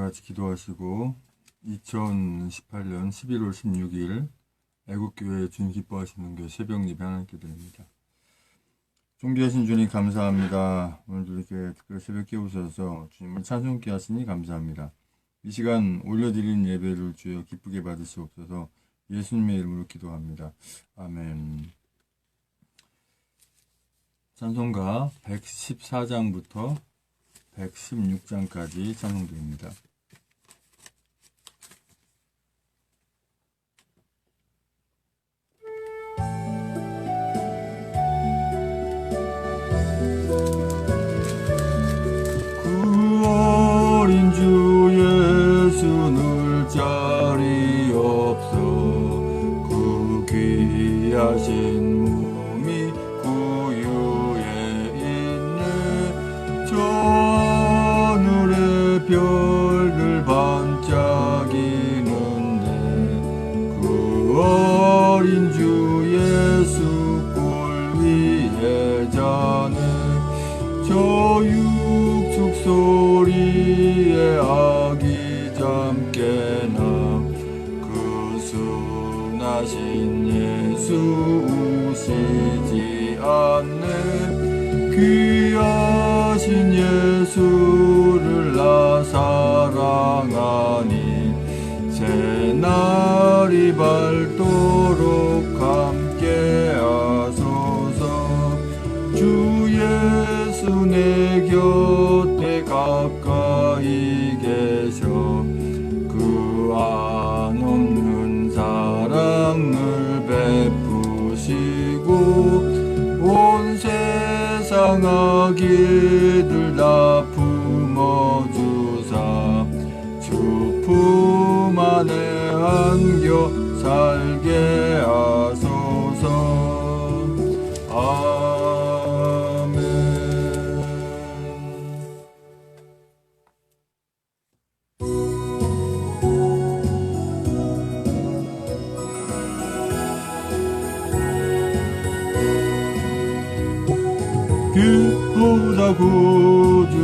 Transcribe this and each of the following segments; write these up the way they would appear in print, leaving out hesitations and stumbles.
같이 기도하시고 2018년 11월 16일 애국교회 주님 기뻐하시는 교회 새벽 예배 하나님께 드립니다. 존귀하신 주님 감사합니다. 오늘도 이렇게 특별히 새벽 깨우셔서 주님을 찬송케 하시니 감사합니다. 이 시간 올려드린 예배를 주여 기쁘게 받으시옵소서. 예수님의 이름으로 기도합니다. 아멘. 찬송가 114장부터 116장까지 찬송드립니다. 그 어린 주 예수 늘 자리 없어 그 귀하신 몸이 구유에 있네. 저 하늘의 별들 반짝이는데 그 어린 주 예수 꼴 위에 자네. 저 육축 소리에 아기 잠깨나 그 순하신 예수 우시지 않네. 귀하신 예수를 나 사랑하니 새날이 밝도록 함께 하소서. 주 예수 내 곁에 가까이 계셔 그 한없는 사랑을 베푸시고 온 세상 아기들 다 품어주사 주 품 안에 안겨 살게 하소서. 아멘. 기쁘다 구주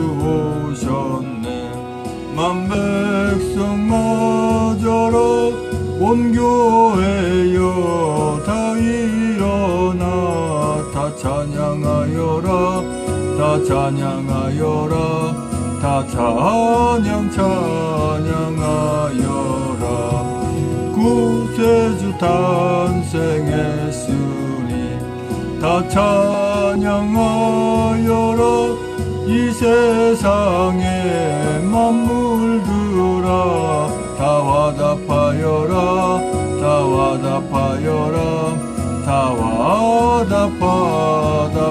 오셨네. 만백성 맞아라. 온 교회여 다 일어나 다 찬양하여라. 다 찬양하여라. 다 찬양하여라. 구세주 탄생했으니 다 찬양하여라. 이 세상의 만물들아 다 화답하여라. 다 화답하여라. 다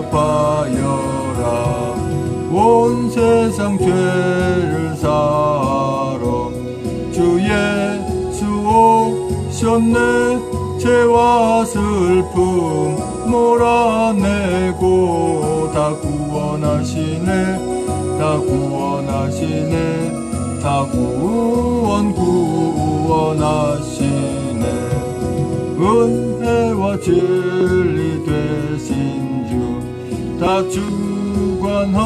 화답하여라. 온 세상 죄를 사러 주 예수 오셨네. 죄와 슬픔 몰아내고 다 구원하시네. 다 구원하시네. 다 구원하시네. 은혜와 진리 되신 주 다 주관하시니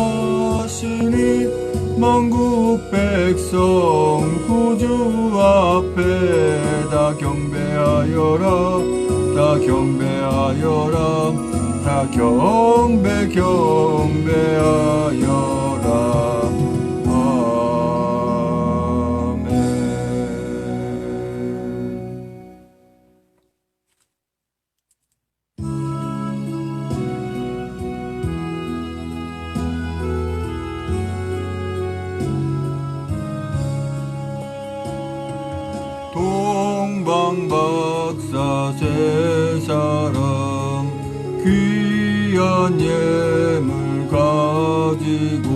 만국 백성 구주 앞에 다 경배하여라. 다 경배하여라. 다 경배하여라. 동방박사 세 사람 귀한 예물 가지고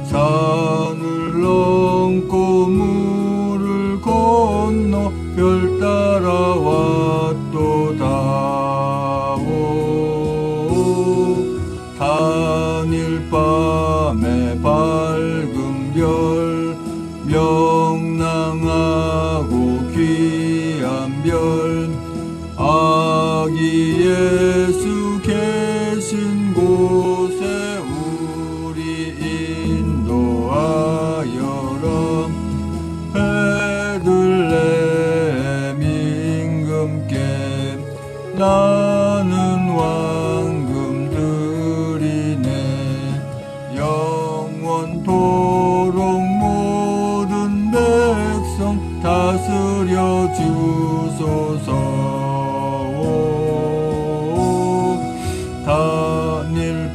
산을 넘고 물을 건너 별 따라 왔도다오. 단일 밤에 밝은 별 명랑하고 귀한 별 아기 예수 계신 곳에 우리 인도하여라.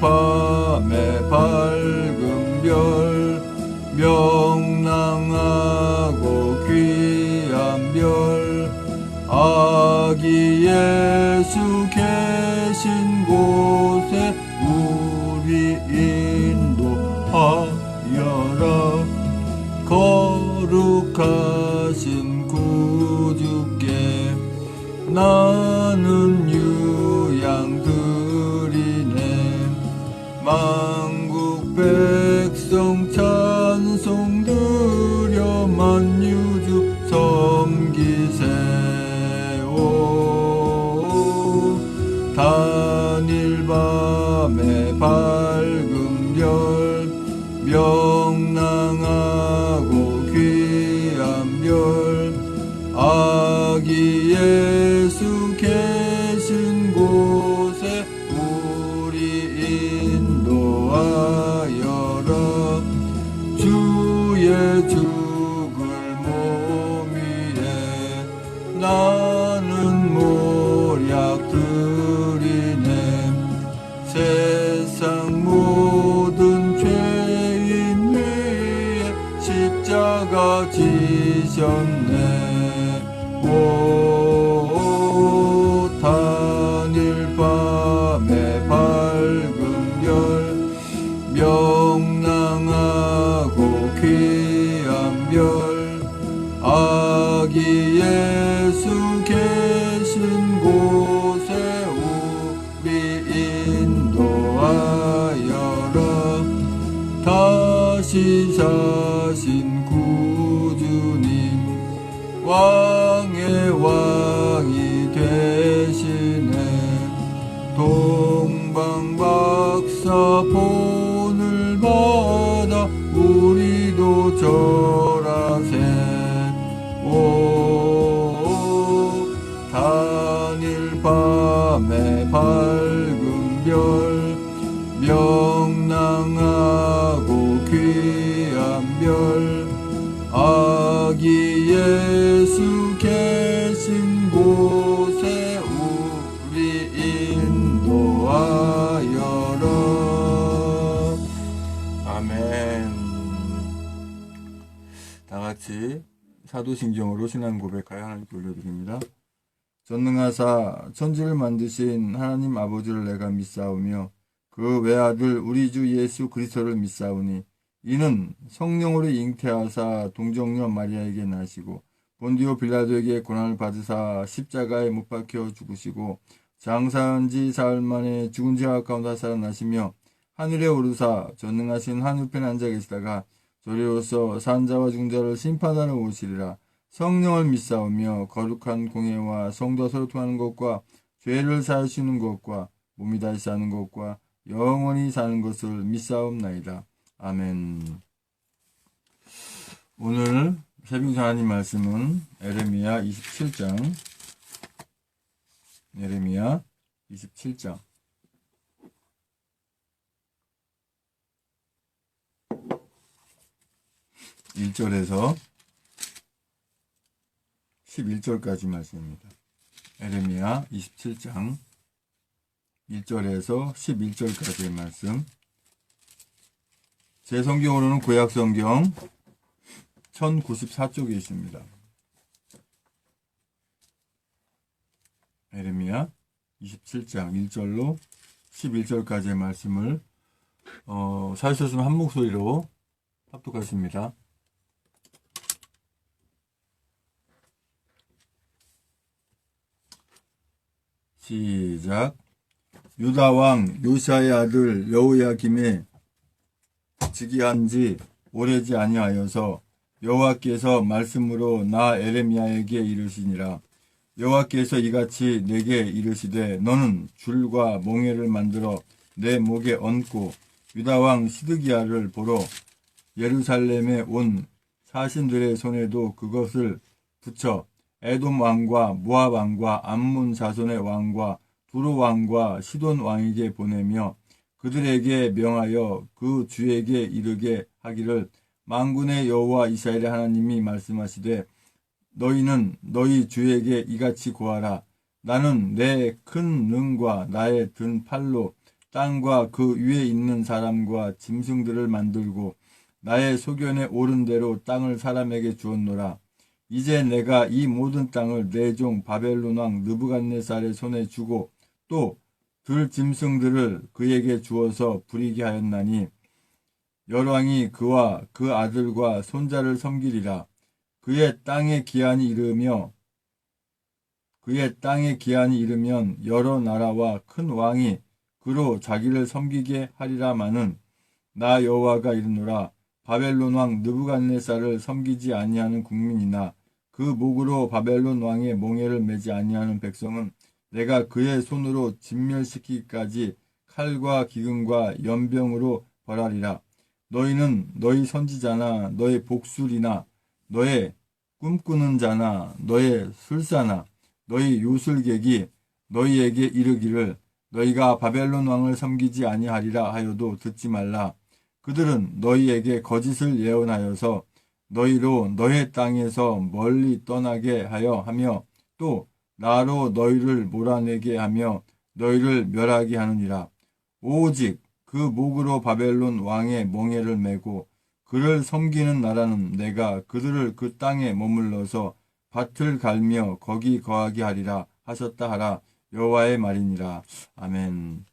밤에 밝은 별 명랑하고 귀한 별 아기 예수 계신 곳에 우리 인도하여라. 거룩하신 구주께 나는 유양드리네. 만국 백성 찬송 드려 만유주 섬기세요. 단일 밤에 밝은 별 명랑하고 귀한 별 아기 예수 계신 곳에 우리 인도하여라. 주의 죽을 몸 위에 나는 모략 드리네. 세상 모든 죄인 위에 십자가 지셨네. 오 단일 밤에 밝은 별 명랑하고 귀한 별 아기 예수 계신 곳에 우리 인도하여라. 다시 사신 구주님 왕의 왕이 되시네. 동방박사 본을 받아 우리도 절하세. 오 단일 밤에 밝은 별 명랑하고 귀한 별 아기 예수 계신 곳에 우리 인도하여라. 아멘. 다같이 사도신경으로 신앙 고백하여 하나님께 올려드립니다. 전능하사 천지를 만드신 하나님 아버지를 내가 믿사오며 그 외아들 우리 주 예수 그리스도를 믿사오니 이는 성령으로 잉태하사 동정녀 마리아에게 나시고 본디오 빌라도에게 고난을 받으사 십자가에 못 박혀 죽으시고 장사한 지 사흘 만에 죽은 자 가운데 살아나시며 하늘에 오르사 전능하신 하늘편에 앉아 계시다가 저리로서 산자와 중자를 심판하러 오시리라. 성령을 믿사오며 거룩한 공예와 성도와 소통하는 것과 죄를 사하시는 것과 몸이 다시 사는 것과 영원히 사는 것을 믿사옵나이다. 아멘. 오늘 새벽 하나님 말씀은 에레미야 27장 1절에서 11절까지 말씀입니다. 에레미야 27장 1절에서 11절까지의 말씀. 제 성경으로는 구약성경 1094쪽에 있습니다. 에레미야 27장 1절로 11절까지의 말씀을 사주셨으면 한 목소리로 합독하십니다. 시작. 유다 왕 요시아의 아들 여호야김의 즉위한 지 오래지 아니하여서 여호와께서 말씀으로 나 에레미야에게 이르시니라. 여호와께서 이같이 내게 이르시되 너는 줄과 몽에를 만들어 내 목에 얹고 유다 왕 시드기야를 보러 예루살렘에 온 사신들의 손에도 그것을 붙여 에돔 왕과 모압 왕과 암몬 자손의 왕과 두로 왕과 시돈 왕에게 보내며 그들에게 명하여 그 주에게 이르게 하기를 만군의 여호와 이스라엘의 하나님이 말씀하시되 너희는 너희 주에게 이같이 고하라. 나는 내 큰 능과 나의 든 팔로 땅과 그 위에 있는 사람과 짐승들을 만들고 나의 소견에 옳은 대로 땅을 사람에게 주었노라. 이제 내가 이 모든 땅을 내 종 바벨론 왕 느부갓네살의 손에 주고 또 들 짐승들을 그에게 주어서 부리게 하였나니 열왕이 그와 그 아들과 손자를 섬기리라. 그의 땅에 기한이 이르면 여러 나라와 큰 왕이 그로 자기를 섬기게 하리라마는 나 여호와가 이르노라. 바벨론 왕 느부갓네살을 섬기지 아니하는 국민이나 그 목으로 바벨론 왕의 몽해를 매지 아니하는 백성은 내가 그의 손으로 진멸시키기까지 칼과 기근과 연병으로 벌하리라. 너희는 너희 선지자나 너희 복술이나 너의 꿈꾸는 자나 너의 술사나 너희 요술객이 너희에게 이르기를 너희가 바벨론 왕을 섬기지 아니하리라 하여도 듣지 말라. 그들은 너희에게 거짓을 예언하여서 너희로 너의 땅에서 멀리 떠나게 하며 또 나로 너희를 몰아내게 하며 너희를 멸하게 하느니라. 오직 그 목으로 바벨론 왕의 몽해를 메고 그를 섬기는 나라는 내가 그들을 그 땅에 머물러서 밭을 갈며 거기 거하게 하리라 하셨다 하라. 여호와의 말이니라. 아멘.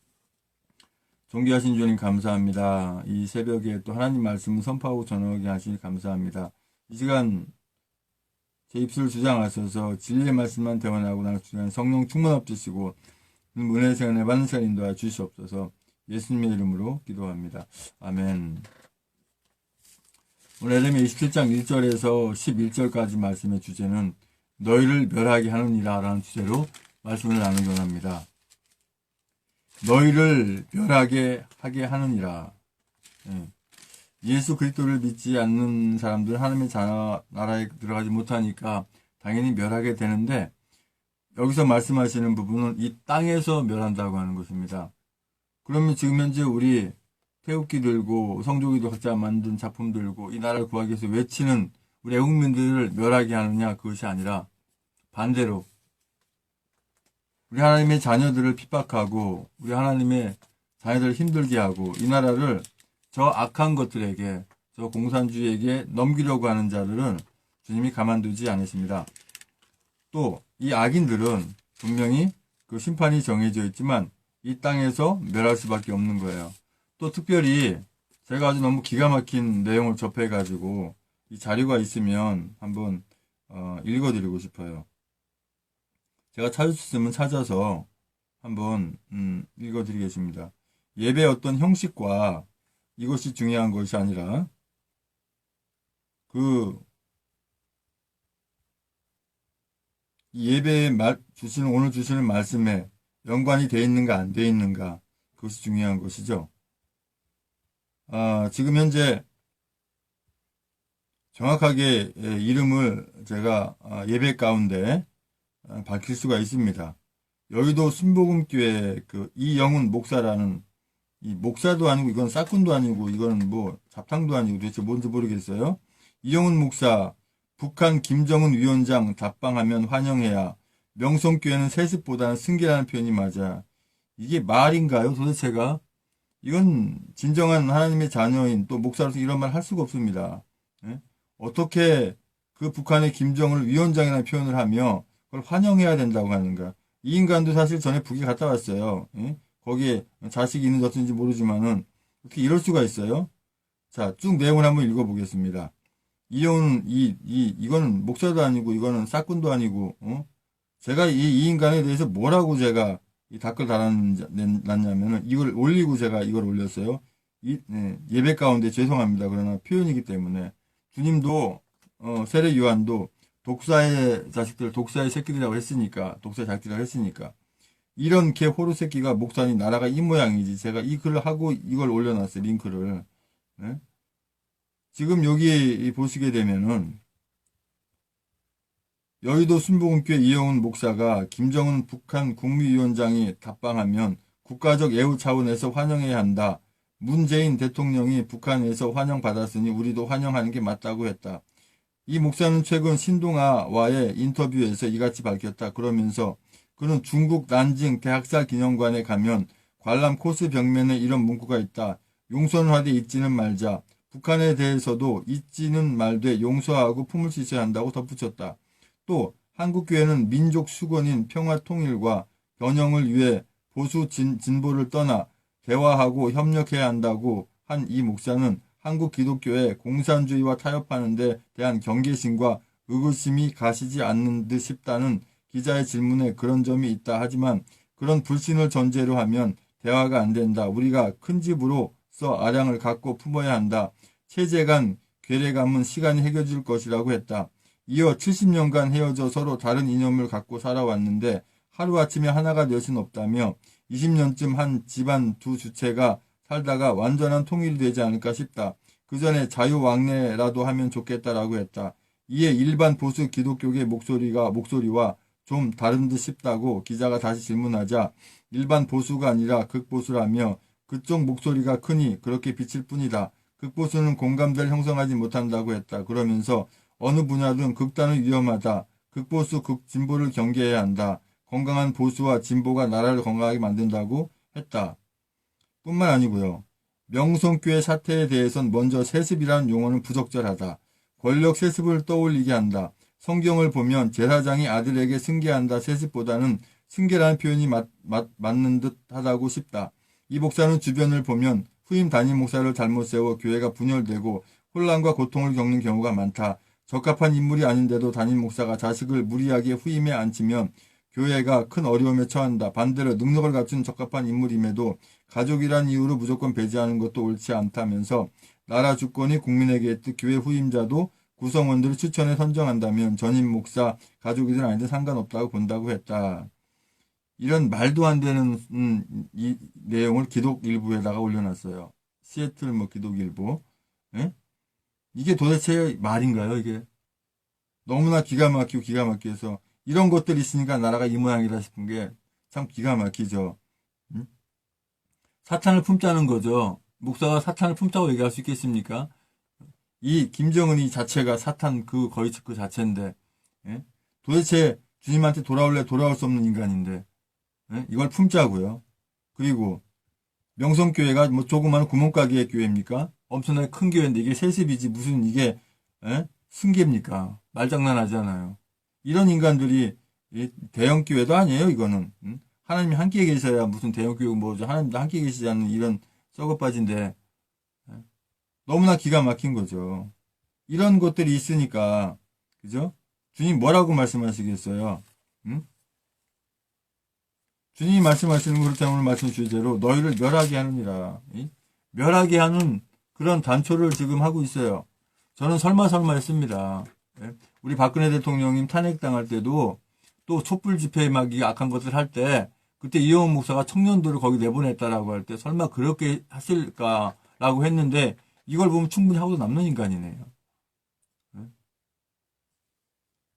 존귀하신 주님 감사합니다. 이 새벽에 또 하나님 말씀을 선포하고 전하게 하시니 감사합니다. 이 시간 제 입술을 주장하셔서 진리의 말씀만 대원하고 나는 주간 성령 충만 없으시고 은혜 시간에 받는 시간 인도하여 주시옵소서. 예수님의 이름으로 기도합니다. 아멘. 오늘 에레미야 27장 1절에서 11절까지 말씀의 주제는 너희를 멸하게 하느니라 라는 주제로 말씀을 나누기 원합니다. 너희를 멸하게 하게 하느니라. 예수 그리스도를 믿지 않는 사람들은 하나님의 나라에 들어가지 못하니까 당연히 멸하게 되는데 여기서 말씀하시는 부분은 이 땅에서 멸한다고 하는 것입니다. 그러면 지금 현재 우리 태극기 들고 성조기도 각자 만든 작품 들고 이 나라를 구하기 위해서 외치는 우리 애국민들을 멸하게 하느냐 그것이 아니라 반대로 우리 하나님의 자녀들을 핍박하고 우리 하나님의 자녀들을 힘들게 하고 이 나라를 저 악한 것들에게 저 공산주의에게 넘기려고 하는 자들은 주님이 가만두지 않으십니다. 또 이 악인들은 분명히 그 심판이 정해져 있지만 이 땅에서 멸할 수밖에 없는 거예요. 또 특별히 제가 아주 너무 기가 막힌 내용을 접해가지고 이 자료가 있으면 한번 읽어드리고 싶어요. 제가 찾을 수 있으면 찾아서 한번 읽어드리겠습니다. 예배의 어떤 형식과 이것이 중요한 것이 아니라 예배에 오늘 주시는 말씀에 연관이 되어 있는가 안 되어 있는가 그것이 중요한 것이죠. 지금 현재 정확하게 이름을 제가 예배 가운데 밝힐 수가 있습니다. 여의도 순복음교회 이영훈 목사라는 이 목사도 아니고 이건 싹군도 아니고 이거는 뭐 잡탕도 아니고 도대체 뭔지 모르겠어요. 이영훈 목사 북한 김정은 위원장 답방하면 환영해야 명성교회는 세습보다는 승계라는 표현이 맞아. 이게 말인가요 도대체가? 이건 진정한 하나님의 자녀인 또 목사로서 이런 말 할 수가 없습니다. 어떻게 그 북한의 김정을 위원장이라는 표현을 하며 그걸 환영해야 된다고 하는가. 이 인간도 사실 전에 북에 갔다 왔어요. 거기에 자식이 있는지 어떤지 모르지만은 어떻게 이럴 수가 있어요? 자, 쭉 내용을 한번 읽어보겠습니다. 이거는 목사도 아니고 이거는 싹군도 아니고 제가 이 인간에 대해서 뭐라고 제가 이 댓글 달았냐면은 이걸 올리고 제가 이걸 올렸어요. 예배 가운데 죄송합니다. 그러나 표현이기 때문에 주님도 세례 요한도 독사의 자식들, 독사의 새끼들이라고 했으니까 독사의 자식들이라고 했으니까 이런 개 호루 새끼가 목사님 나라가 이 모양이지. 제가 이 글을 하고 이걸 올려놨어요. 링크를. 지금 여기 보시게 되면은 여의도 순복음교회 이영훈 목사가 김정은 북한 국무위원장이 답방하면 국가적 예우 차원에서 환영해야 한다. 문재인 대통령이 북한에서 환영받았으니 우리도 환영하는 게 맞다고 했다. 이 목사는 최근 신동아와의 인터뷰에서 이같이 밝혔다. 그러면서 그는 중국 난징 대학살 기념관에 가면 관람 코스 벽면에 이런 문구가 있다. 용서는 하되 잊지는 말자. 북한에 대해서도 잊지는 말되 용서하고 품을 수 있어야 한다고 덧붙였다. 또 한국교회는 민족 수건인 평화 통일과 번영을 위해 보수 진보를 떠나 대화하고 협력해야 한다고 한 이 목사는 한국 기독교의 공산주의와 타협하는 데 대한 경계심과 의구심이 가시지 않는 듯 싶다는 기자의 질문에 그런 점이 있다. 하지만 그런 불신을 전제로 하면 대화가 안 된다. 우리가 큰 집으로서 아량을 갖고 품어야 한다. 체제 간 괴뢰감은 시간이 해결줄 것이라고 했다. 이어 70년간 헤어져 서로 다른 이념을 갖고 살아왔는데 하루아침에 하나가 될 수는 없다며 20년쯤 한 집안 두 주체가 살다가 완전한 통일이 되지 않을까 싶다. 그 전에 자유왕래라도 하면 좋겠다라고 했다. 이에 일반 보수 기독교계 목소리와 좀 다른 듯 싶다고 기자가 다시 질문하자 일반 보수가 아니라 극보수라며 그쪽 목소리가 크니 그렇게 비칠 뿐이다. 극보수는 공감대를 형성하지 못한다고 했다. 그러면서 어느 분야든 극단은 위험하다. 극보수, 극진보를 경계해야 한다. 건강한 보수와 진보가 나라를 건강하게 만든다고 했다. 뿐만 아니고요. 명성교회 사태에 대해선 먼저 세습이라는 용어는 부적절하다. 권력 세습을 떠올리게 한다. 성경을 보면 제사장이 아들에게 승계한다 세습보다는 승계라는 표현이 맞는 듯 하다고 싶다. 이 목사는 주변을 보면 후임 담임 목사를 잘못 세워 교회가 분열되고 혼란과 고통을 겪는 경우가 많다. 적합한 인물이 아닌데도 담임 목사가 자식을 무리하게 후임에 앉히면 교회가 큰 어려움에 처한다. 반대로 능력을 갖춘 적합한 인물임에도 가족이란 이유로 무조건 배제하는 것도 옳지 않다면서 나라 주권이 국민에게 있듯 교회 후임자도 구성원들을 추천해 선정한다면 전임 목사, 가족이든 아니든 상관없다고 본다고 했다. 이런 말도 안 되는 이 내용을 기독일보에다가 올려놨어요. 시애틀 기독일보. 예? 이게 도대체 말인가요? 이게 너무나 기가 막혀서 이런 것들이 있으니까 나라가 이 모양이다 싶은 게 참 기가 막히죠. 응? 사탄을 품자는 거죠. 목사가 사탄을 품자고 얘기할 수 있겠습니까? 이 김정은이 자체가 사탄 거의 그 자체인데, 예? 도대체 주님한테 돌아올 수 없는 인간인데, 예? 이걸 품자고요. 그리고 명성교회가 조그마한 구멍가게의 교회입니까? 엄청나게 큰 교회인데 이게 세습이지 무슨 이게 승계입니까? 말장난하잖아요. 이런 인간들이 대형교회도 아니에요. 이거는 하나님이 함께 계셔야 무슨 대형교회 뭐죠. 하나님도 함께 계시지 않는 이런 썩어빠진데 너무나 기가 막힌 거죠. 이런 것들이 있으니까 그죠? 주님 뭐라고 말씀하시겠어요? 응? 주님이 말씀하시는 거 그렇다면 오늘 말씀 주제로 너희를 멸하게 하느니라. 멸하게 하는 그런 단초를 지금 하고 있어요. 저는 설마 했습니다. 우리 박근혜 대통령님 탄핵당할 때도 또 촛불 집회 막 이 악한 것들 할 때 그때 이영훈 목사가 청년들을 거기 내보냈다라고 할 때 설마 그렇게 하실까라고 했는데 이걸 보면 충분히 하고도 남는 인간이네요.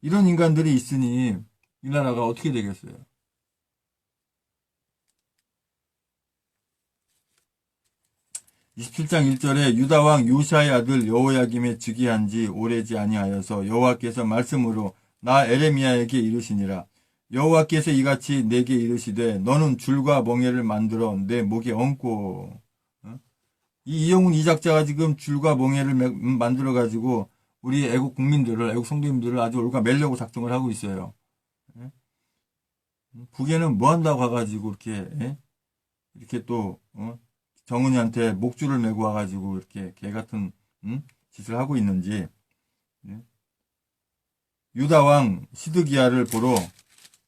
이런 인간들이 있으니 이 나라가 어떻게 되겠어요? (27장 1절에) 유다왕 요시아의 아들 여호야김에 즉위한 지 오래지 아니하여서 여호와께서 말씀으로 나 에레미야에게 이르시니라. 여호와께서 이같이 내게 이르시되 너는 줄과 멍에를 만들어 내 목에 얹고. 이 이영훈 이작자가 지금 줄과 멍에를 만들어 가지고 우리 애국 국민들을, 애국 성도님들을 아주 올가 매려고 작정을 하고 있어요. 북에는 뭐 한다고 가가지고 이렇게 또 정은이한테 목줄을 메고 와가지고 이렇게 개 같은 짓을 하고 있는지. 유다왕 시드기야를 보러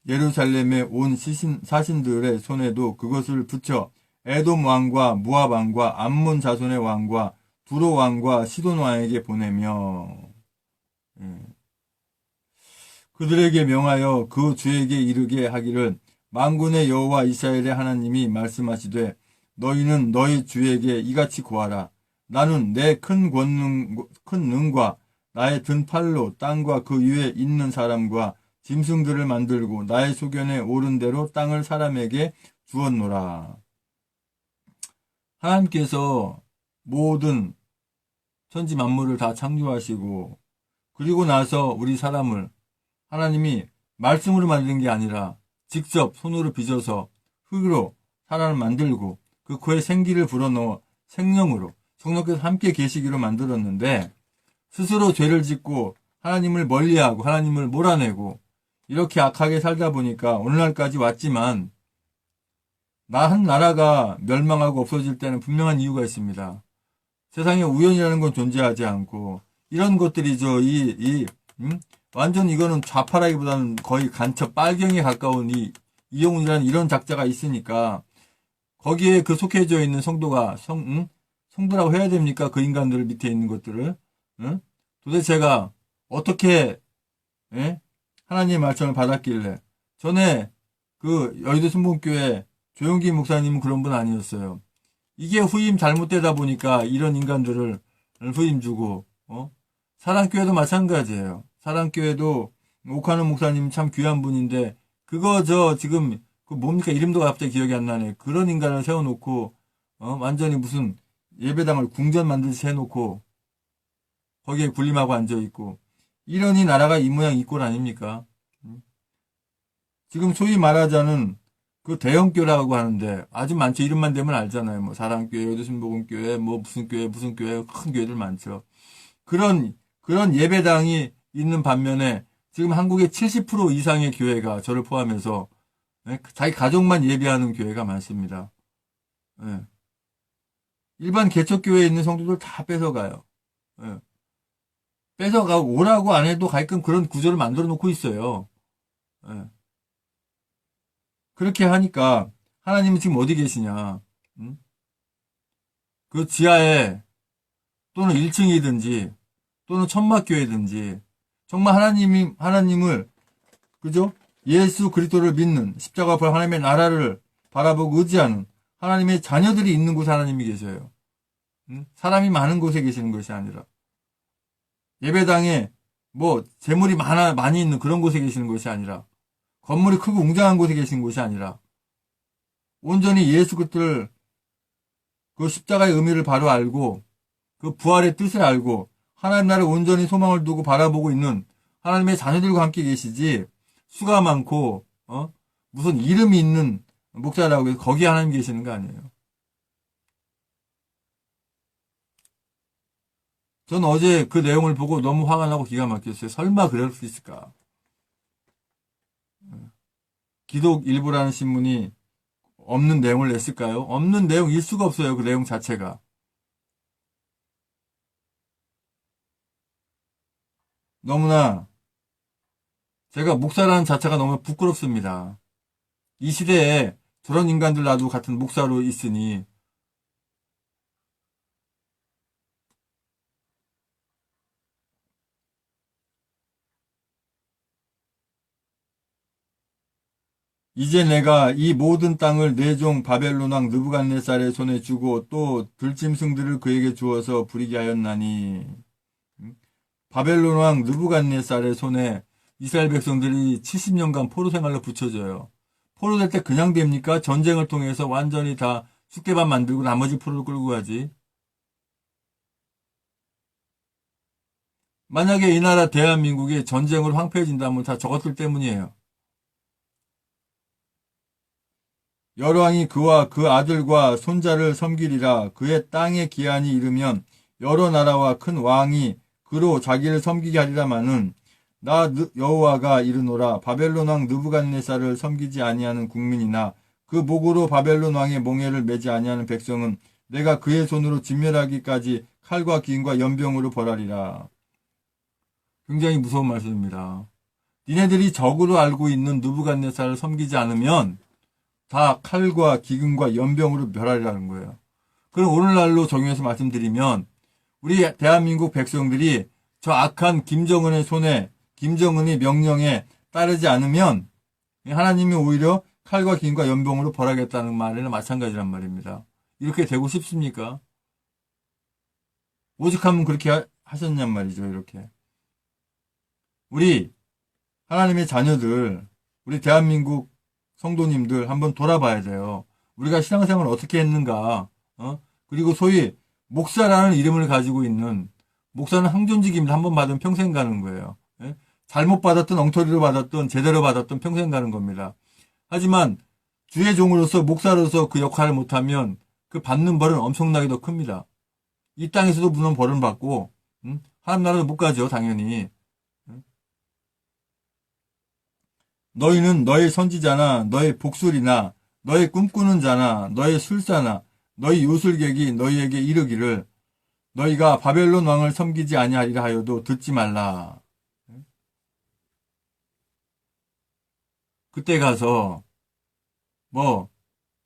예루살렘에 온 사신들의 손에도 그것을 붙여 에돔 왕과 무압 왕과 암몬 자손의 왕과 두로 왕과 시돈 왕에게 보내며 그들에게 명하여 그 주에게 이르게 하기를 만군의 여호와 이스라엘의 하나님이 말씀하시되 너희는 너희 주에게 이같이 고하라. 나는 내 큰 능과 나의 든 팔로 땅과 그 위에 있는 사람과 짐승들을 만들고 나의 소견에 오른 대로 땅을 사람에게 주었노라. 하나님께서 모든 천지 만물을 다 창조하시고 그리고 나서 우리 사람을 하나님이 말씀으로 만든 게 아니라 직접 손으로 빚어서 흙으로 사람을 만들고 그 코에 생기를 불어넣어 생명으로 성령께서 함께 계시기로 만들었는데 스스로 죄를 짓고 하나님을 멀리하고 하나님을 몰아내고 이렇게 악하게 살다 보니까 오늘날까지 왔지만 한 나라가 멸망하고 없어질 때는 분명한 이유가 있습니다. 세상에 우연이라는 건 존재하지 않고 이런 것들이 완전 이거는 좌파라기보다는 거의 간첩 빨경에 가까운 이영훈이라는 이런 작자가 있으니까 거기에 그 속해져 있는 성도가 성도라고 해야 됩니까? 그 인간들 밑에 있는 것들을 도대체 제가 어떻게 하나님의 말씀을 받았길래 전에 그 여의도 순복음교회 조용기 목사님은 그런 분 아니었어요. 이게 후임 잘못되다 보니까 이런 인간들을 후임 주고 사랑교회도 마찬가지예요. 사랑교회도 옥하는 목사님 참 귀한 분인데 그거 지금 그 뭡니까 이름도 갑자기 기억이 안 나네. 그런 인간을 세워놓고 완전히 무슨 예배당을 궁전 만들듯이 해놓고 거기에 군림하고 앉아있고 이러니 나라가 이 모양 이 꼴 아닙니까? 지금 소위 말하자는 그 대형교회라고 하는데 아주 많죠. 이름만 대면 알잖아요. 뭐 사랑교회, 여도순복음교회, 뭐 무슨 교회 큰 교회들 많죠. 그런 예배당이 있는 반면에 지금 한국의 70% 이상의 교회가 저를 포함해서 자기 가족만 예배하는 교회가 많습니다. 일반 개척교회에 있는 성도들 다 뺏어가요. 뺏어가고 오라고 안 해도 가끔 그런 구조를 만들어 놓고 있어요. 그렇게 하니까 하나님은 지금 어디 계시냐? 그 지하에 또는 1층이든지 또는 천막교회든지 정말 하나님을 그죠? 예수 그리스도를 믿는 십자가 앞에 하나님의 나라를 바라보고 의지하는 하나님의 자녀들이 있는 곳에 하나님이 계셔요. 사람이 많은 곳에 계시는 것이 아니라 예배당에 뭐 재물이 많이 있는 그런 곳에 계시는 것이 아니라 건물이 크고 웅장한 곳에 계신 곳이 아니라 온전히 예수 그리스도를 그 십자가의 의미를 바로 알고 그 부활의 뜻을 알고 하나님 나라를 온전히 소망을 두고 바라보고 있는 하나님의 자녀들과 함께 계시지 수가 많고 무슨 이름이 있는 목사라고 해서 거기에 하나님 계시는 거 아니에요. 전 어제 그 내용을 보고 너무 화가 나고 기가 막혔어요. 설마 그럴 수 있을까? 기독일보라는 신문이 없는 내용을 냈을까요? 없는 내용일 수가 없어요. 그 내용 자체가. 너무나 제가 목사라는 자체가 너무 부끄럽습니다. 이 시대에 저런 인간들 나도 같은 목사로 있으니 이제 내가 이 모든 땅을 내 종 바벨론 왕 느부갓네살의 손에 주고 또 들짐승들을 그에게 주어서 부리게 하였나니 바벨론 왕 느부갓네살의 손에 이스라엘 백성들이 70년간 포로 생활로 붙여져요. 포로 될 때 그냥 됩니까? 전쟁을 통해서 완전히 다 쑥대밭 만들고 나머지 포로를 끌고 가지. 만약에 이 나라 대한민국이 전쟁으로 황폐해진다면 다 저것들 때문이에요. 여러왕이 그와 그 아들과 손자를 섬기리라. 그의 땅의 기한이 이르면 여러 나라와 큰 왕이 그로 자기를 섬기게 하리라마는 나 여호와가 이르노라. 바벨론 왕 느부갓네살을 섬기지 아니하는 국민이나 그 목으로 바벨론 왕의 몽해를 매지 아니하는 백성은 내가 그의 손으로 진멸하기까지 칼과 기인과 연병으로 벌하리라. 굉장히 무서운 말씀입니다. 니네들이 적으로 알고 있는 느부갓네살을 섬기지 않으면 다 칼과 기근과 연병으로 멸하리라는 거예요. 그럼 오늘날로 적용해서 말씀드리면 우리 대한민국 백성들이 저 악한 김정은의 손에 김정은의 명령에 따르지 않으면 하나님이 오히려 칼과 기근과 연병으로 벌하겠다는 말에는 마찬가지란 말입니다. 이렇게 되고 싶습니까? 오직하면 그렇게 하셨냔 말이죠. 이렇게 우리 하나님의 자녀들 우리 대한민국 성도님들 한번 돌아봐야 돼요. 우리가 신앙생활을 어떻게 했는가, 그리고 소위 목사라는 이름을 가지고 있는 목사는 항존직입니다. 한번 받으면 평생 가는 거예요. 잘못 받았던 엉터리로 받았던 제대로 받았던 평생 가는 겁니다. 하지만 주의 종으로서 목사로서 그 역할을 못하면 그 받는 벌은 엄청나게 더 큽니다. 이 땅에서도 물론 벌은 받고 하나님 나라도 못 가죠, 당연히. 너희는 너의 선지자나 너의 복술이나 너의 꿈꾸는 자나 너의 술사나 너희 요술객이 너희에게 이르기를 너희가 바벨론 왕을 섬기지 아니하리라 하여도 듣지 말라. 그때 가서 뭐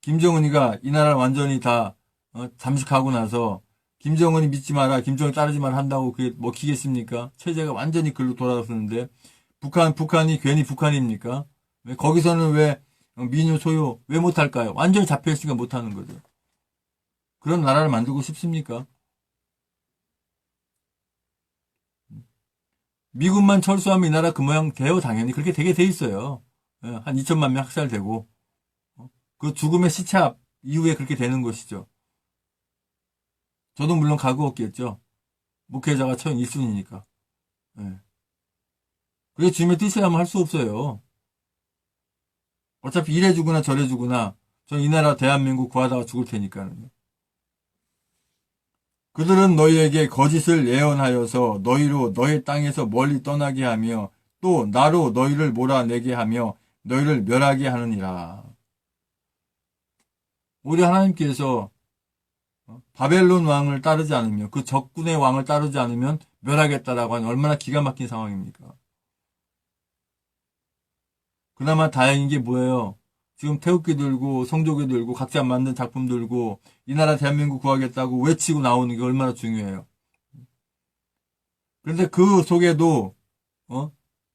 김정은이가 이 나라를 완전히 다 잠식하고 나서 김정은이 믿지 마라, 김정은 따르지 마라 한다고 그게 먹히겠습니까? 체제가 완전히 글로 돌아섰는데 북한이 괜히 북한입니까? 거기서는 왜 민요 소유 왜 못할까요? 완전히 잡혀있으니까 못하는 거죠. 그런 나라를 만들고 싶습니까? 미군만 철수하면 이 나라 그 모양 돼요. 당연히 그렇게 되게 돼 있어요. 한 2천만 명 학살되고 그 죽음의 시차 이후에 그렇게 되는 것이죠. 저도 물론 각오 없겠죠. 목회자가 처형 1순위니까. 그게 주님의 뜻이라면 할 수 없어요. 어차피 이래 주거나 저래 주거나 저는 이 나라 대한민국 구하다가 죽을 테니까요. 그들은 너희에게 거짓을 예언하여서 너희로 너희 땅에서 멀리 떠나게 하며 또 나로 너희를 몰아내게 하며 너희를 멸하게 하느니라. 우리 하나님께서 바벨론 왕을 따르지 않으면 그 적군의 왕을 따르지 않으면 멸하겠다라고 하는 얼마나 기가 막힌 상황입니까? 그나마 다행인 게 뭐예요? 지금 태극기 들고 성조기 들고 각자 만든 작품 들고 이 나라 대한민국 구하겠다고 외치고 나오는 게 얼마나 중요해요. 그런데 그 속에도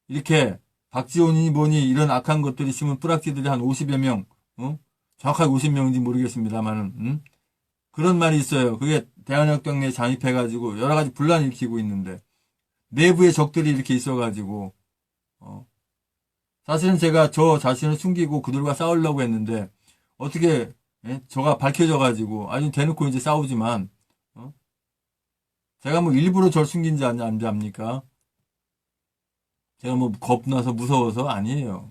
이렇게 박지원이니 뭐니 이런 악한 것들이 심은 뿌락지들이 한 50여 명, 정확하게 50명인지 모르겠습니다만은 그런 말이 있어요. 그게 대한혁명에 잠입해가지고 여러 가지 분란을 일으키고 있는데 내부에 적들이 이렇게 있어가지고 사실은 제가 저 자신을 숨기고 그들과 싸우려고 했는데 어떻게 저가 밝혀져가지고 아니 대놓고 이제 싸우지만 제가 뭐 일부러 절 숨긴지 압니까? 제가 뭐 겁나서 무서워서 아니에요.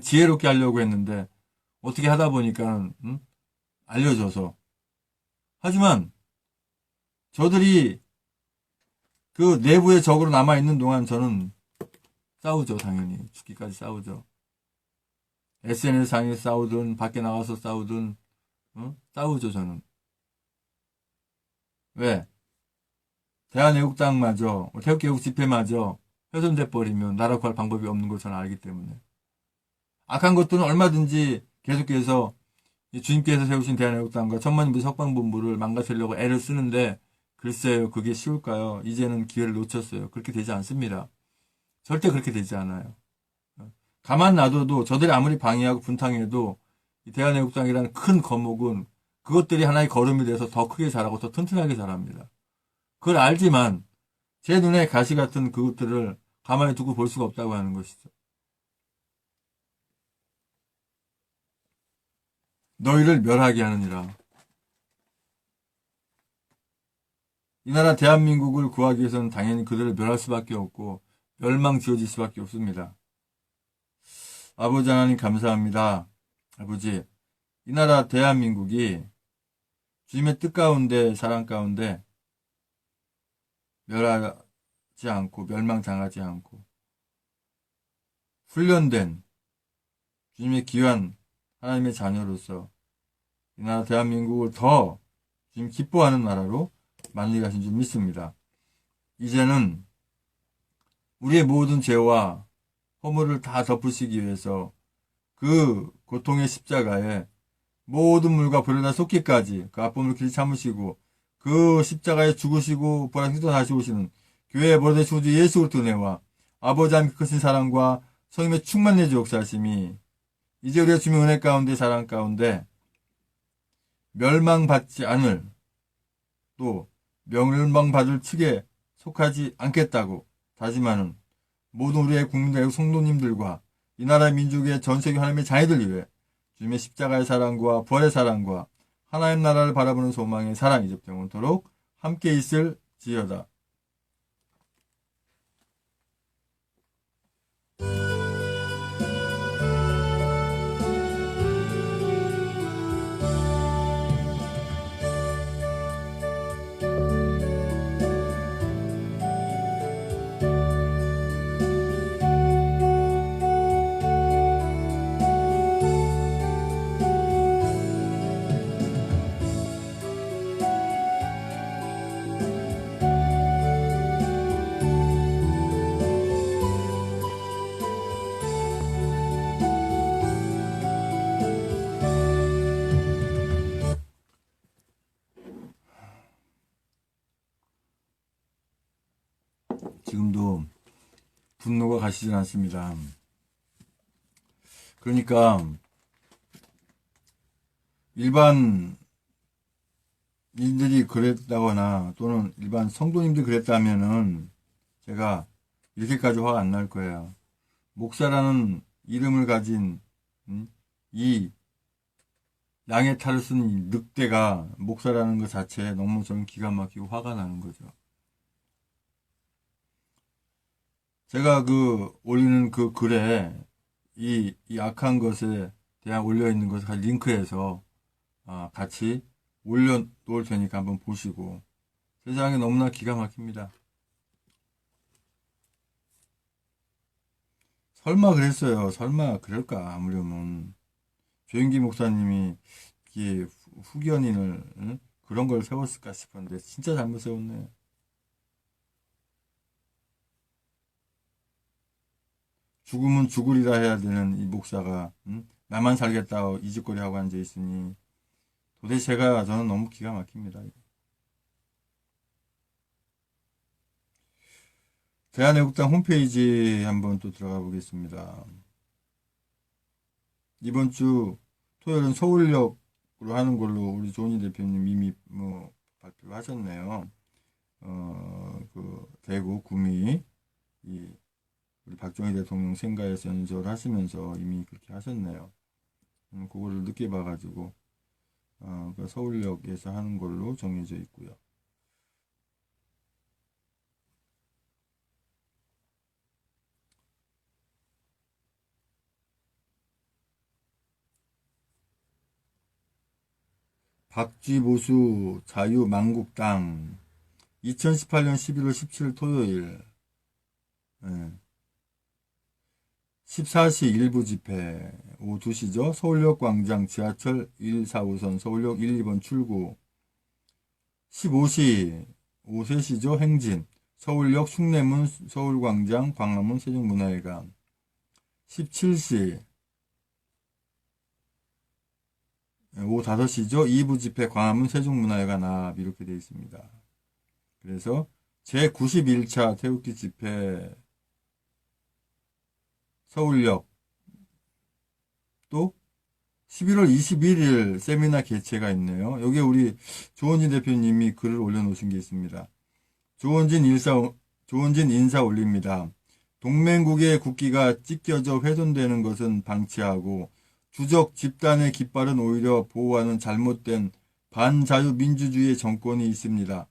지혜롭게 하려고 했는데 어떻게 하다 보니까 알려져서. 하지만 저들이 그 내부의 적으로 남아있는 동안 저는 싸우죠. 당연히 죽기까지 싸우죠. SNS상에 싸우든 밖에 나가서 싸우든 싸우죠. 저는. 왜? 대한애국당마저 태극기애국 집회마저 훼손돼 버리면 나라 구할 방법이 없는 걸 저는 알기 때문에 악한 것들은 얼마든지 계속해서 주님께서 세우신 대한애국당과 천만인부 석방본부를 망가뜨리려고 애를 쓰는데 글쎄요. 그게 쉬울까요? 이제는 기회를 놓쳤어요. 그렇게 되지 않습니다. 절대 그렇게 되지 않아요. 가만 놔둬도 저들이 아무리 방해하고 분탕해도 이 대한애국당이라는 큰 거목은 그것들이 하나의 걸음이 돼서 더 크게 자라고 더 튼튼하게 자랍니다. 그걸 알지만 제 눈에 가시 같은 그것들을 가만히 두고 볼 수가 없다고 하는 것이죠. 너희를 멸하게 하느니라. 이 나라 대한민국을 구하기 위해서는 당연히 그들을 멸할 수밖에 없고 멸망 지어질 수밖에 없습니다. 아버지 하나님 감사합니다. 아버지, 이 나라 대한민국이 주님의 뜻 가운데 사랑 가운데 멸하지 않고 멸망당하지 않고 훈련된 주님의 귀한 하나님의 자녀로서 이 나라 대한민국을 더 주님 기뻐하는 나라로 만들게 하신 줄 믿습니다. 이제는 우리의 모든 죄와 허물을 다 덮으시기 위해서 그 고통의 십자가에 모든 물과 불을 다 쏟기까지 그 아픔을 길이 참으시고 그 십자가에 죽으시고 부활하시고 다시 오시는 교회의 버릇의 주주 예수 그리스도 은혜와 아버지 하나님 크신 사랑과 성님의 충만의 역사하심이 이제 우리가 주님의 은혜 가운데 사랑 가운데 멸망받지 않을 또 멸망받을 측에 속하지 않겠다고 다짐하는 모든 우리의 국민들, 성도님들과 이 나라 민족의 전 세계 하나님의 자녀들 위해 주님의 십자가의 사랑과 부활의 사랑과 하나님 나라를 바라보는 소망의 사랑이 영원토록 함께 있을지어다. 지금도 분노가 가시질 않습니다. 그러니까 일반 인들이 그랬다거나 또는 일반 성도님들이 그랬다면은 제가 이렇게까지 화가 안 날 거예요. 목사라는 이름을 가진 이 양의 탈을 쓴 이 늑대가 목사라는 것 자체에 너무 저는 기가 막히고 화가 나는 거죠. 제가 올리는 그 글에 이 악한 것에 대한 올려있는 것을 링크해서 같이 올려놓을 테니까 한번 보시고. 세상에 너무나 기가 막힙니다. 설마 그랬어요. 설마 그럴까. 아무려면 조영기 목사님이 이게 후견인을 그런 걸 세웠을까 싶었는데 진짜 잘못 세웠네. 죽으면 죽으리라 해야 되는 이 목사가 나만 살겠다 이짓거리 하고 앉아 있으니 도대체 저는 너무 기가 막힙니다. 대한애국당 홈페이지 한번 또 들어가 보겠습니다. 이번 주 토요일은 서울역으로 하는 걸로 우리 조은희 대표님 이미 발표를 하셨네요. 대구 구미 우리 박정희 대통령 생가에서 연설을 하시면서 이미 그렇게 하셨네요. 그거를 늦게 봐가지고 서울역에서 하는 걸로 정해져 있고요. 박쥐보수 자유만국당 2018년 11월 17일 토요일 14시 일부 집회 오후 2시죠. 서울역 광장 지하철 145선 서울역 1, 2번 출구 15시 오후 3시죠. 행진 서울역 숭례문 서울광장 광화문 세종문화회관 17시 오후 5시죠. 2부 집회 광화문 세종문화회관 앞 이렇게 되어 있습니다. 그래서 제91차 태극기 집회 서울역 또 11월 21일 세미나 개최가 있네요. 여기에 우리 조은진 대표님이 글을 올려놓으신 게 있습니다. 조은진 인사 올립니다. 동맹국의 국기가 찢겨져 훼손되는 것은 방치하고 주적 집단의 깃발은 오히려 보호하는 잘못된 반자유민주주의 정권이 있습니다.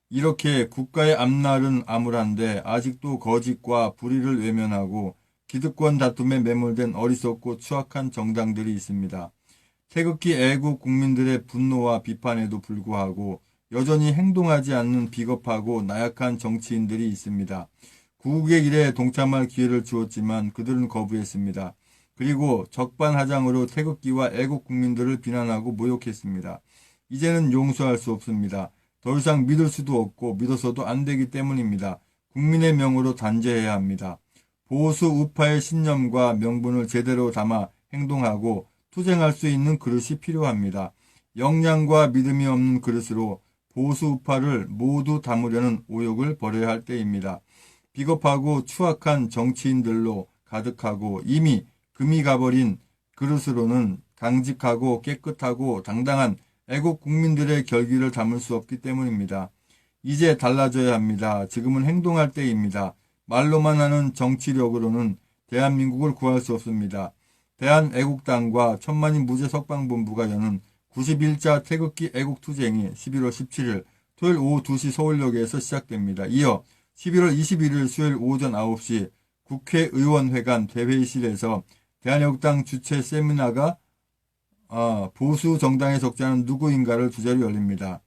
이렇게 국가의 앞날은 암울한데 아직도 거짓과 불의를 외면하고 기득권 다툼에 매몰된 어리석고 추악한 정당들이 있습니다. 태극기 애국 국민들의 분노와 비판에도 불구하고 여전히 행동하지 않는 비겁하고 나약한 정치인들이 있습니다. 구국의 길에 동참할 기회를 주었지만 그들은 거부했습니다. 그리고 적반하장으로 태극기와 애국 국민들을 비난하고 모욕했습니다. 이제는 용서할 수 없습니다. 더 이상 믿을 수도 없고 믿어서도 안 되기 때문입니다. 국민의 명으로 단죄해야 합니다. 보수 우파의 신념과 명분을 제대로 담아 행동하고 투쟁할 수 있는 그릇이 필요합니다. 역량과 믿음이 없는 그릇으로 보수 우파를 모두 담으려는 오욕을 버려야 할 때입니다. 비겁하고 추악한 정치인들로 가득하고 이미 금이 가버린 그릇으로는 강직하고 깨끗하고 당당한 애국 국민들의 결기를 담을 수 없기 때문입니다. 이제 달라져야 합니다. 지금은 행동할 때입니다. 말로만 하는 정치력으로는 대한민국을 구할 수 없습니다. 대한애국당과 천만인 무죄석방본부가 여는 91자 태극기 애국투쟁이 11월 17일 토요일 오후 2시 서울역에서 시작됩니다. 이어 11월 21일 수요일 오전 9시 국회의원회관 대회의실에서 대한애국당 주최 세미나가 보수 정당에 적지 않은 누구인가를 주제로 열립니다.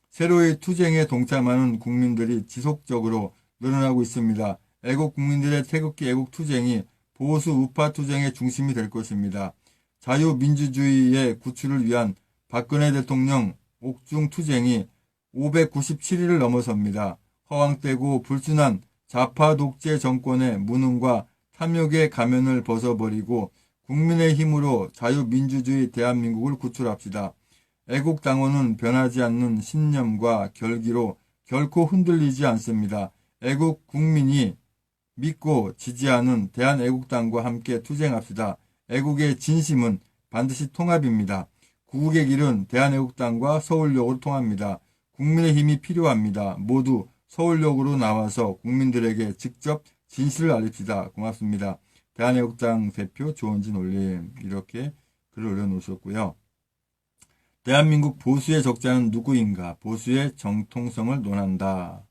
새로의 투쟁에 동참하는 국민들이 지속적으로 늘어나고 있습니다. 애국 국민들의 태극기 애국 투쟁이 보수 우파 투쟁의 중심이 될 것입니다. 자유민주주의의 구출을 위한 박근혜 대통령 옥중 투쟁이 597일을 넘어섭니다. 허황되고 불순한 좌파 독재 정권의 무능과 탐욕의 가면을 벗어버리고 국민의 힘으로 자유민주주의 대한민국을 구출합시다. 애국당원은 변하지 않는 신념과 결기로 결코 흔들리지 않습니다. 애국 국민이 믿고 지지하는 대한애국당과 함께 투쟁합시다. 애국의 진심은 반드시 통합입니다. 구국의 길은 대한애국당과 서울역으로 통합니다. 국민의 힘이 필요합니다. 모두 서울역으로 나와서 국민들에게 직접 진실을 알립시다. 고맙습니다. 대한애국당 대표 조원진 올림, 이렇게 글을 올려놓으셨고요. 대한민국 보수의 적자는 누구인가? 보수의 정통성을 논한다.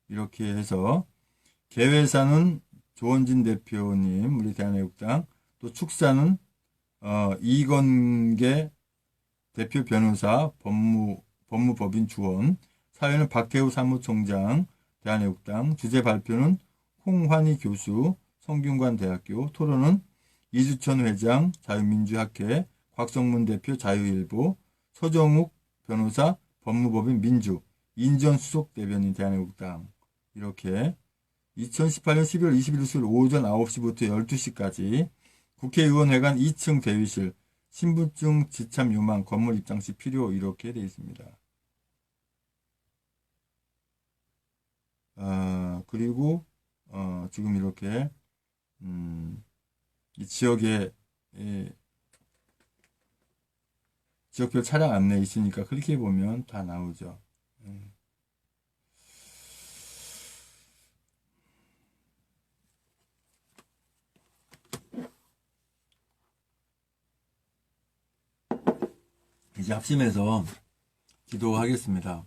이렇게 해서 개회사는 조원진 대표님, 우리 대한애국당, 또 축사는 이건계 대표 변호사, 법무법인 주원, 사회는 박태우 사무총장, 대한애국당, 주제 발표는 홍환희 교수, 성균관대학교, 토론은 이주천 회장, 자유민주학회, 곽성문 대표, 자유일보, 서정욱 변호사, 법무법인 민주, 인전 수석 대변인, 대한애국당. 이렇게 2018년 12월 21일 수요일 오전 9시부터 12시까지 국회의원회관 2층 대위실, 신분증 지참 요망, 건물 입장 시 필요, 이렇게 되어 있습니다. 그리고 지금 이렇게 이 지역에 지역별 차량 안내 있으니까 클릭해 보면 다 나오죠. 이제 합심해서 기도하겠습니다.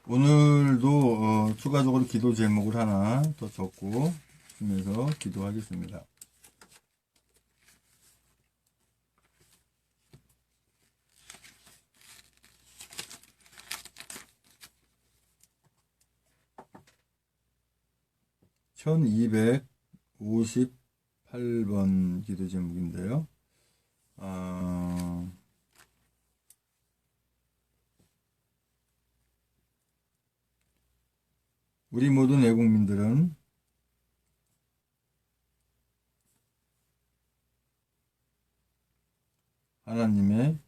오늘도 추가적으로 기도 제목을 하나 더 적고 합심해서 기도하겠습니다. (1258번) 기도 제목인데요. 우리 모든 애국민들은 하나님의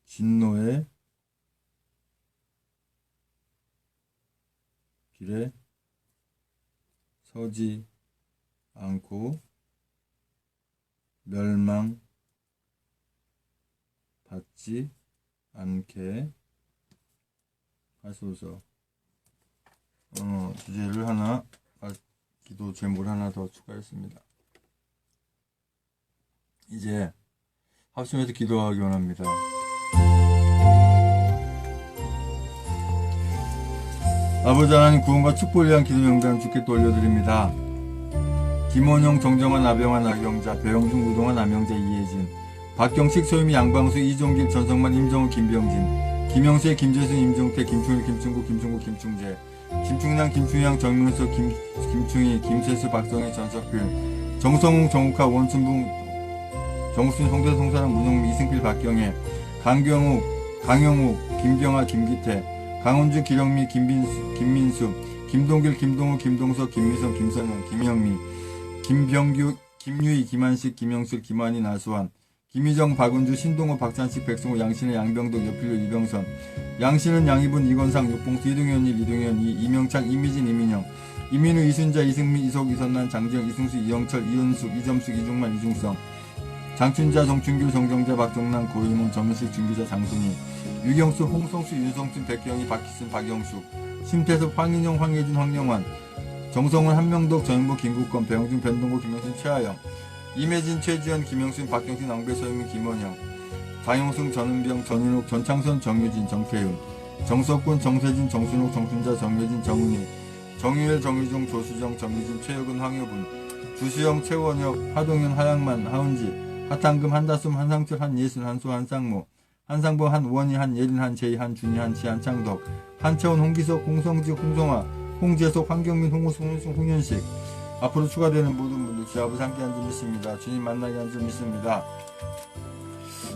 진노의 길에 서지 않고 멸망받지 않게 하소서. 주제를 하나, 기도 제목을 하나 더 추가했습니다. 이제 합심해서 기도하기 원합니다. 아버지 하나님, 구원과 축복을 위한 기도 명단 주께 또 올려드립니다. 김원영, 정정환, 나병환, 나경자, 배영준, 우동환, 남영자, 이혜진, 박경식, 소유미, 양방수, 이종길, 전성만, 임정우, 김병진, 김영세, 김재순, 임종태, 김충일, 김충구, 김충구, 김충재, 김충남, 김충양, 정민수, 김충희, 김세수, 박성희, 전석필, 정성웅, 정욱하, 원춘붕, 정순, 송대선, 송사랑, 문용미, 이승필, 박경혜, 강경욱, 강영욱, 김경아, 김기태, 강은주, 기령미, 김민수, 김동길, 김동우, 김동석, 김미성, 김선영, 김영미, 김병규, 김유희, 김한식, 김영술, 김환희, 나수환, 김희정, 박은주, 신동호, 박찬식, 백승호, 양신의, 양병덕, 여필로, 이병선, 양신은, 양희분, 이건상, 육봉수, 이동현 1, 이동현 2, 이명창, 이미진, 이민영, 이민우, 이순자, 이승미, 이석, 이선난, 장지영, 이승수, 이영철, 이은숙, 이점숙, 이중만, 이중성, 장춘자, 정춘규, 정정자, 박정남, 고일문, 정은식, 준기자, 장순희, 유경수, 홍성수, 윤성춘, 백경희, 박희순, 박영숙, 심태섭, 황인영, 황예진, 황영환, 정성훈, 한명덕, 전인보, 김국건, 배영준, 변동고, 김영순, 최하영, 임혜진, 최지연, 김영순, 박경신, 낭배, 서영민, 김원영, 장용승, 전은병, 전인욱, 전창선, 정유진, 정태윤, 정석군, 정세진, 정순욱, 정순자, 정예진, 정은희, 정유일, 정유종, 조수정, 정유진, 최혁은, 황효분, 주수영, 최원혁, 하동현, 하양만, 하은지, 하탄금, 한다숨, 한상철, 한예순, 한수, 한상모, 한상보, 한원희, 한예린, 한재희, 한준희, 한치, 한창덕, 한채원, 홍기석, 홍성지, 홍성화, 홍재석, 황경민, 홍우수, 홍현식. 앞으로 추가되는 모든 분들 주 아버지 함께 한 줄 믿습니다. 주님 만나게 한 줄 믿습니다.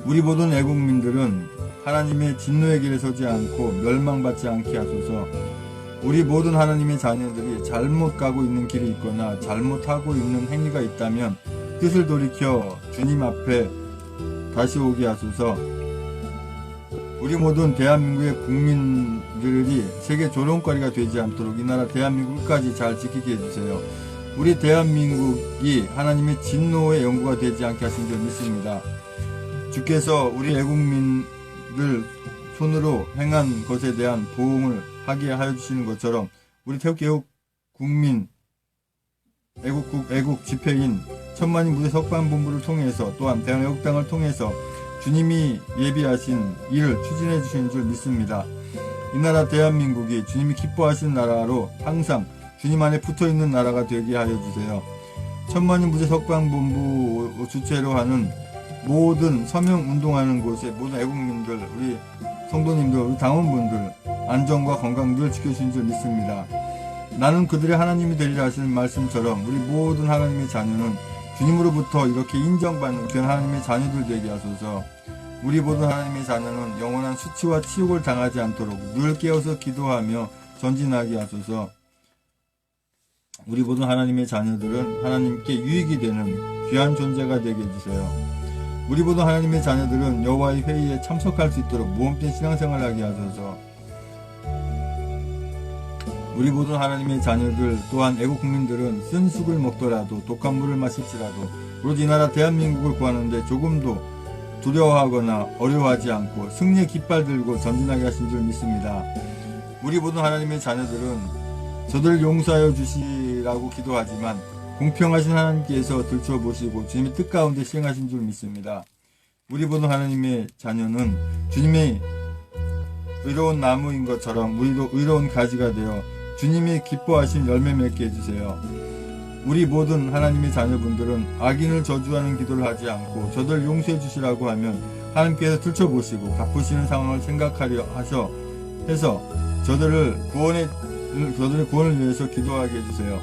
우리 모든 애국민들은 하나님의 진노의 길에 서지 않고 멸망받지 않게 하소서. 우리 모든 하나님의 자녀들이 잘못 가고 있는 길이 있거나 잘못하고 있는 행위가 있다면 뜻을 돌이켜 주님 앞에 다시 오게 하소서. 우리 모든 대한민국의 국민들이 세계 조롱거리가 되지 않도록 이 나라 대한민국까지 잘 지키게 해주세요. 우리 대한민국이 하나님의 진노의 영구가 되지 않게 하신 줄 믿습니다. 주께서 우리 애국민들 손으로 행한 것에 대한 보응을 하게 하여 주시는 것처럼 우리 태극기 애국국민 애국 집회인 천만인 무대 석방본부를 통해서 또한 대한애국당을 통해서 주님이 예비하신 일을 추진해 주시는 줄 믿습니다. 이 나라 대한민국이 주님이 기뻐하시는 나라로 항상 주님 안에 붙어있는 나라가 되게 하여 주세요. 천만인 무대 석방본부 주체로 하는 모든 서명 운동하는 곳의 모든 애국민들, 우리 성도님들, 우리 당원분들 안전과 건강 늘 지켜주신 줄 믿습니다. 나는 그들의 하나님이 되리라 하시는 말씀처럼 우리 모든 하나님의 자녀는 주님으로부터 이렇게 인정받는 귀한 하나님의 자녀들 되게 하소서. 우리 모든 하나님의 자녀는 영원한 수치와 치욕을 당하지 않도록 늘 깨어서 기도하며 전진하게 하소서. 우리 모든 하나님의 자녀들은 하나님께 유익이 되는 귀한 존재가 되게 해주세요. 우리 모든 하나님의 자녀들은 여호와의 회의에 참석할 수 있도록 모험된 신앙생활을 하게 하소서. 우리 모든 하나님의 자녀들 또한 애국 국민들은 쓴 쑥을 먹더라도 독한 물을 마실지라도 오로지 이 나라 대한민국을 구하는데 조금도 두려워하거나 어려워하지 않고 승리의 깃발 들고 전진하게 하신 줄 믿습니다. 우리 모든 하나님의 자녀들은 저들을 용서하여 주시라고 기도하지만 공평하신 하나님께서 들춰보시고 주님의 뜻 가운데 시행하신 줄 믿습니다. 우리 모든 하나님의 자녀는 주님의 의로운 나무인 것처럼 우리도 의로운 가지가 되어 주님이 기뻐하신 열매 맺게 해주세요. 우리 모든 하나님의 자녀분들은 악인을 저주하는 기도를 하지 않고 저들 용서해 주시라고 하면 하나님께서 들춰보시고 갚으시는 상황을 생각하려 해서 저들의 구원을 위해서 기도하게 해주세요.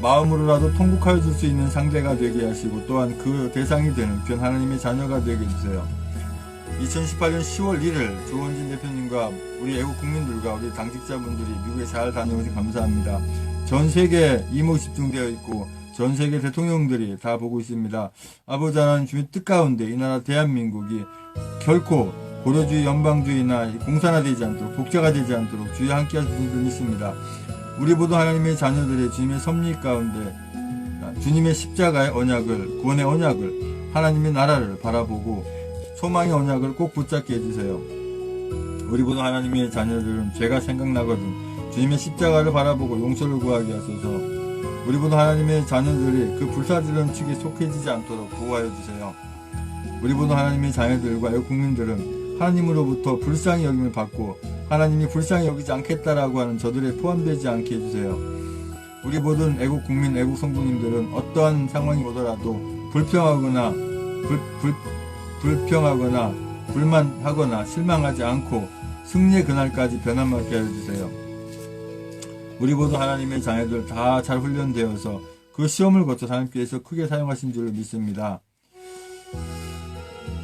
마음으로라도 통곡하여 줄 수 있는 상대가 되게 하시고 또한 그 대상이 되는 귀한 하나님의 자녀가 되게 해주세요. 2018년 10월 1일 조원진 대표님과 우리 애국 국민들과 우리 당직자분들이 미국에 잘 다녀오셔서 감사합니다. 전 세계에 이목이 집중되어 있고 전 세계 대통령들이 다 보고 있습니다. 아버지 하나님 주의 뜻 가운데 이 나라 대한민국이 결코 고려주의 연방주의나 공산화되지 않도록 독재가 되지 않도록 주의 함께 하시는 줄 믿습니다. 우리 모두 하나님의 자녀들의 주님의 섭리 가운데 주님의 십자가의 언약을, 구원의 언약을, 하나님의 나라를 바라보고 소망의 언약을 꼭 붙잡게 해주세요. 우리 모두 하나님의 자녀들은 죄가 생각나거든 주님의 십자가를 바라보고 용서를 구하게 하소서. 우리 모두 하나님의 자녀들이 그 불사지른 축에 속해지지 않도록 보호하여 주세요. 우리 모두 하나님의 자녀들과 애국 국민들은 하나님으로부터 불쌍히 여김을 받고 하나님이 불쌍히 여기지 않겠다라고 하는 저들에 포함되지 않게 해주세요. 우리 모든 애국 국민, 애국 성도님들은 어떠한 상황이 오더라도 불평하거나 불만하거나 실망하지 않고 승리의 그날까지 변함없게 해주세요. 우리 모두 하나님의 자녀들 다 잘 훈련되어서 그 시험을 거쳐 하나님께서 크게 사용하신 줄 믿습니다.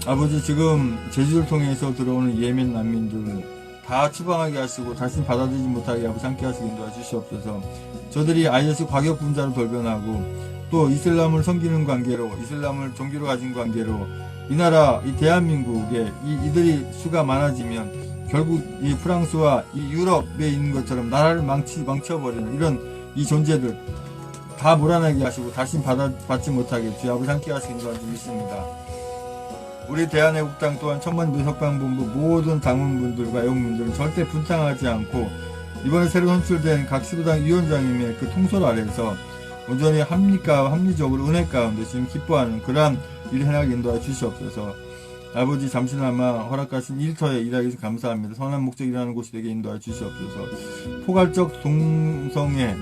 아버지, 지금 제주를 통해서 들어오는 예멘 난민들을 다 추방하게 하시고 다시 받아들이지 못하게 아버지 함께 하시고 인도해 주시옵소서. 저들이 IS 과격 분자로 돌변하고 또 이슬람을 섬기는 관계로 이슬람을 종교로 가진 관계로 이 나라 이 대한민국에 이들이 수가 많아지면 결국 이 프랑스와 이 유럽에 있는 것처럼 나라를 망쳐버리는 이런 이 존재들 다 몰아내게 하시고 다시 받지 못하게 주의 아버지 함께 하시기 인도해 주십니다. 우리 대한애국당 또한 천만인 석방본부 모든 당원분들과 애국민들은 절대 분탕하지 않고 이번에 새로 선출된 각 시도당 위원장님의 그 통솔 아래서 온전히 합리적으로 은혜 가운데 지금 기뻐하는 그러한 일을 해나가게 인도하여 주시옵소서. 아버지, 잠시나마 허락하신 일터에 일하기 위해서 감사합니다. 선한 목적이라는 곳이 되게 인도하여 주시옵소서. 포괄적 동성애,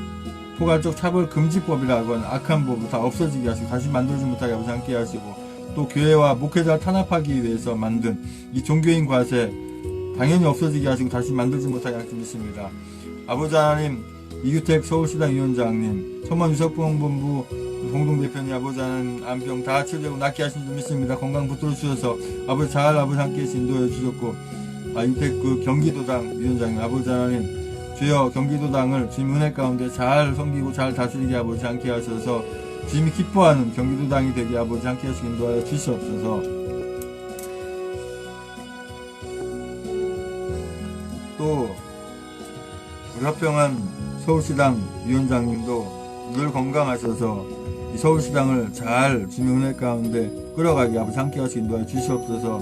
포괄적 차별 금지법이라고 하는 악한 법을 다 없어지게 하시고 다시 만들지 못하게 아버지 함께 하시고 또 교회와 목회자를 탄압하기 위해서 만든 이 종교인 과세 당연히 없어지게 하시고 다시 만들지 못하게 하시고 믿습니다. 아버지 하나님, 이규택 서울시당 위원장님, 천만 유석봉본부 공동대표님, 아버지 하나님 암병 다 치료되고 낫게 하신 줄 믿습니다. 건강 붙들어 주셔서 아버지 잘 아버지 함께 인도해 주셨고, 이규택 그 경기도당 위원장님, 아버지 하나님 주여 경기도당을 주님 은혜 가운데 잘 섬기고 잘 다스리게 아버지 함께 하셔서 주님이 기뻐하는 경기도당이 되게 아버지 함께 하시기 인도하여 주시옵소서. 또 우리 화평한 서울시당 위원장님도 늘 건강하셔서 이 서울시당을 잘 주님 은혜 가운데 끌어가게 아버지 함께 하시기 인도하여 주시옵소서.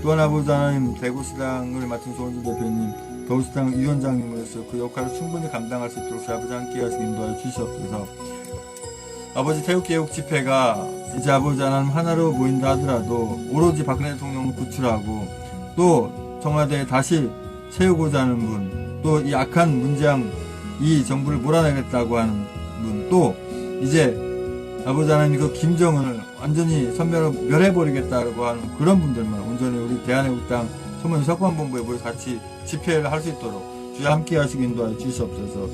또한 아버지 하나님 대구시당을 맡은 조원진 대표님, 서울시당 위원장님으로서 그 역할을 충분히 감당할 수 있도록 아버지 함께 하시기 인도하여 주시옵소서. 아버지 태극개혁 집회가 이제 아버지 하나님 하나로 모인다 하더라도 오로지 박근혜 대통령을 구출하고 또 청와대에 다시 세우고자 하는 분, 또 이 악한 문재양 이 정부를 몰아내겠다고 하는 분, 또 이제 아버지 하나님 그 김정은을 완전히 선멸로 멸해버리겠다고 하는 그런 분들만 온전히 우리 대한애국당 소문 석관본부에 모여서 같이 집회를 할 수 있도록 주여 함께 하시기 인도하여 주시옵소서.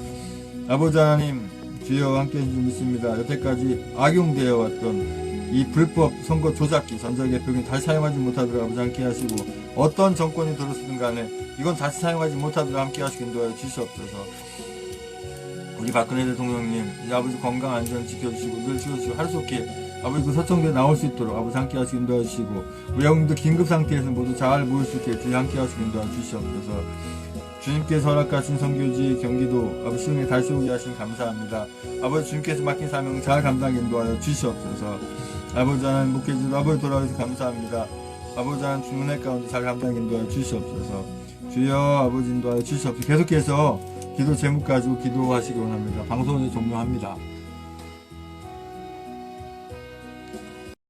아버지 하나님 주여 함께 해주시기 믿습니다. 여태까지 악용되어 왔던 이 불법 선거 조작기 전자개표기 다시 사용하지 못하도록 아버지 함께 하시고, 어떤 정권이 들어서든 간에 이건 다시 사용하지 못하도록 함께 하시기 인도하여 주시옵소서. 우리 박근혜 대통령님 이 아버지 건강 안전 지켜주시고 늘 지켜주시고 하루속히 아버지 그 서청대에 나올 수 있도록 아버지 함께 하시기 인도하여 주시고, 우리 형님들 긴급 상태에서 모두 잘 모일 수 있게 주여 함께 하시기 인도하여 주시옵소서. 주님께서 허락하신 선교지 경기도 아버지 시흥에 다시 오게 하신 감사합니다. 아버지 주님께서 맡긴 사명 잘 감당 인도하여 주시옵소서. 아버지 하나님 목회지도 아버지 돌아오셔서 감사합니다. 아버지 하나님 주문의 가운데 잘 감당 인도하여 주시옵소서. 주여 아버지 인도하여 주시옵소서. 계속해서 기도 제목 가지고 기도하시기 원합니다. 방송을 종료합니다.